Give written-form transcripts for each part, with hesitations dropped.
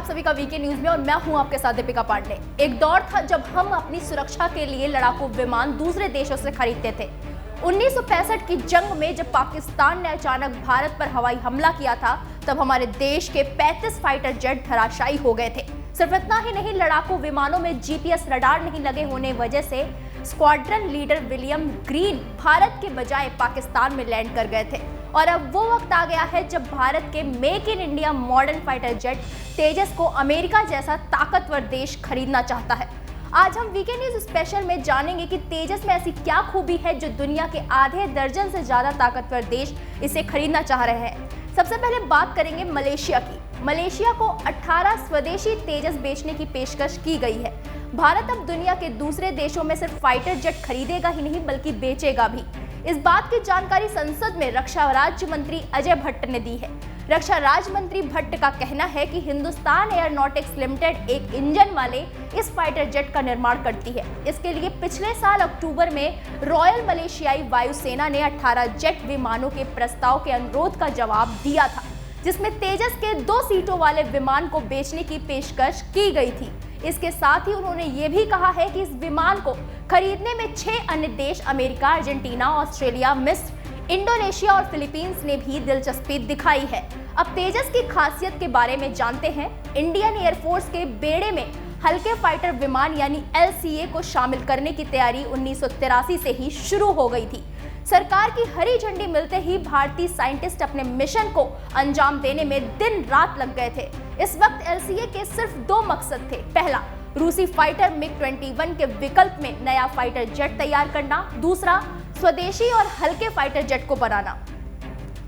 सभी का VK news में और मैं हूं आपके साथ दीपिका पांडे। एक दौर था जब हम अपनी सुरक्षा के लिए लड़ाकू विमान दूसरे देशों से खरीदते थे। 1965 की जंग में जब पाकिस्तान ने अचानक भारत पर हवाई हमला किया था, तब हमारे देश के 35 फाइटर जेट धराशायी हो गए थे। सिर्फ इतना ही नहीं, लड़ाकू विमानों में जीपीएस रडार नहीं लगे होने वजह से squadron leader William green Bharat के बजाय पाकिस्तान में लैंड कर गए थे। और अब वो वक्त आ गया है जब भारत के make in India modern fighter jet Tejas को अमेरिका जैसा ताकतवर देश खरीदना चाहता है। आज हम वीके न्यूज स्पेशल में जानेंगे कि तेजस में ऐसी क्या खूबी है जो दुनिया के आधे दर्जन से ज्यादा ताकतवर देश इसे खरीदना चाह रहे हैं। सबसे पहले बात करेंगे मलेशिया की। मलेशिया को 18 स्वदेशी तेजस बेचने की पेशकश की गई है। भारत अब दुनिया के दूसरे देशों में सिर्फ फाइटर जेट खरीदेगा ही नहीं बल्कि बेचेगा भी। इस बात की जानकारी संसद में रक्षा राज्य मंत्री अजय भट्ट ने दी है। रक्षा राज्य मंत्री भट्ट का कहना है कि हिंदुस्तान एयरोनॉटिक्स लिमिटेड एक इंजन वाले इस फाइटर जेट का निर्माण करती है। इसके लिए पिछले साल अक्टूबर में रॉयल मलेशियाई वायुसेना ने 18 जेट विमानों के प्रस्ताव के अनुरोध का जवाब दिया था, जिसमें तेजस के 2 सीटों वाले विमान को बेचने की पेशकश की गई थी। इसके साथ ही उन्होंने ये भी कहा है कि इस विमान को खरीदने में 6 अन्य देश अमेरिका, अर्जेंटीना, ऑस्ट्रेलिया, मिस्र, इंडोनेशिया और फिलीपींस ने भी दिलचस्पी दिखाई है। अब तेजस की खासियत के बारे में जानते हैं। इंडियन एयरफोर्स के बेड़े में हल्के फाइटर विमान यानी LCA को शामिल करने की तैयारी 1983 से ही शुरू हो गई थी। सरकार की हरी झंडी मिलते ही भारतीय साइंटिस्ट अपने मिशन को अंजाम देने में दिन रात लग गए थे। इस वक्त LCA के सिर्फ 2 मकसद थे। पहला, रूसी फाइटर MiG-21 के विकल्प में नया फाइटर जेट तैयार करना। दूसरा, स्वदेशी और हल्के फाइटर जेट को बनाना।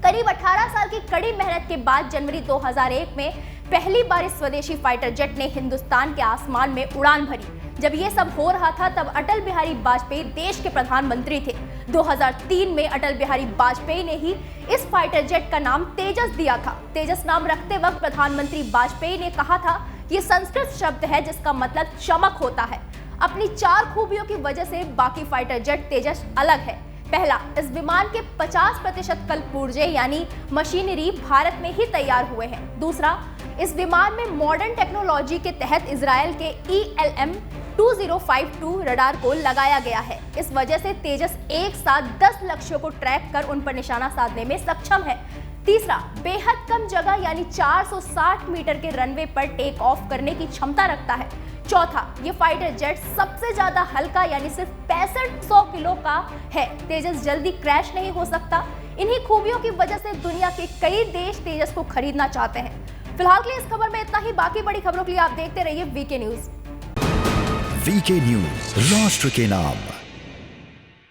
करीब 18 साल की कड़ी मेहनत के बाद जनवरी 2001 में पहली बार इस स्वदेशी फाइटर जेट ने हिंदुस्तान के आसमान में उड़ान भरी। जब ये सब हो रहा था तब अटल बिहारी वाजपेयी देश के प्रधानमंत्री थे। 2003 में अटल बिहारी वाजपेयी ने ही इस फाइटर जेट का नाम तेजस दिया था। तेजस नाम रखते वक्त प्रधानमंत्री वाजपेयी ने कहा था कि ये संस्कृत शब्द है जिसका मतलब चमक होता है। अपनी 4 खूबियों की वजह से बाकी फाइटर जेट तेजस अलग है। पहला, इस विमान के 50% कलपुर्जे यानी मशीनरी भारत में ही तैयार हुए हैं। दूसरा, इस विमान में मॉडर्न टेक्नोलॉजी के तहत इजराइल के ELM 2052 रडार को लगाया गया है। इस वजह से तेजस एक साथ 10 लक्ष्यों को ट्रैक कर उन पर निशाना साधने में सक्षम है। तीसरा, बेहद कम जगह यानी 460 मीटर के रनवे पर टेक ऑफ करने की क्षमता रखता है। चौथा, ये फाइटर जेट सबसे ज्यादा हल्का यानी सिर्फ 6500 किलो का है। तेजस जल्दी क्रैश नहीं हो सकता। इन्हीं खूबियों की वजह से दुनिया के कई देश तेजस को खरीदना चाहते हैं। फिलहाल के लिए इस खबर में इतना ही। बाकी बड़ी खबरों के लिए आप देखते रहिए वीके न्यूज। वीके न्यूज, राष्ट्र के नाम।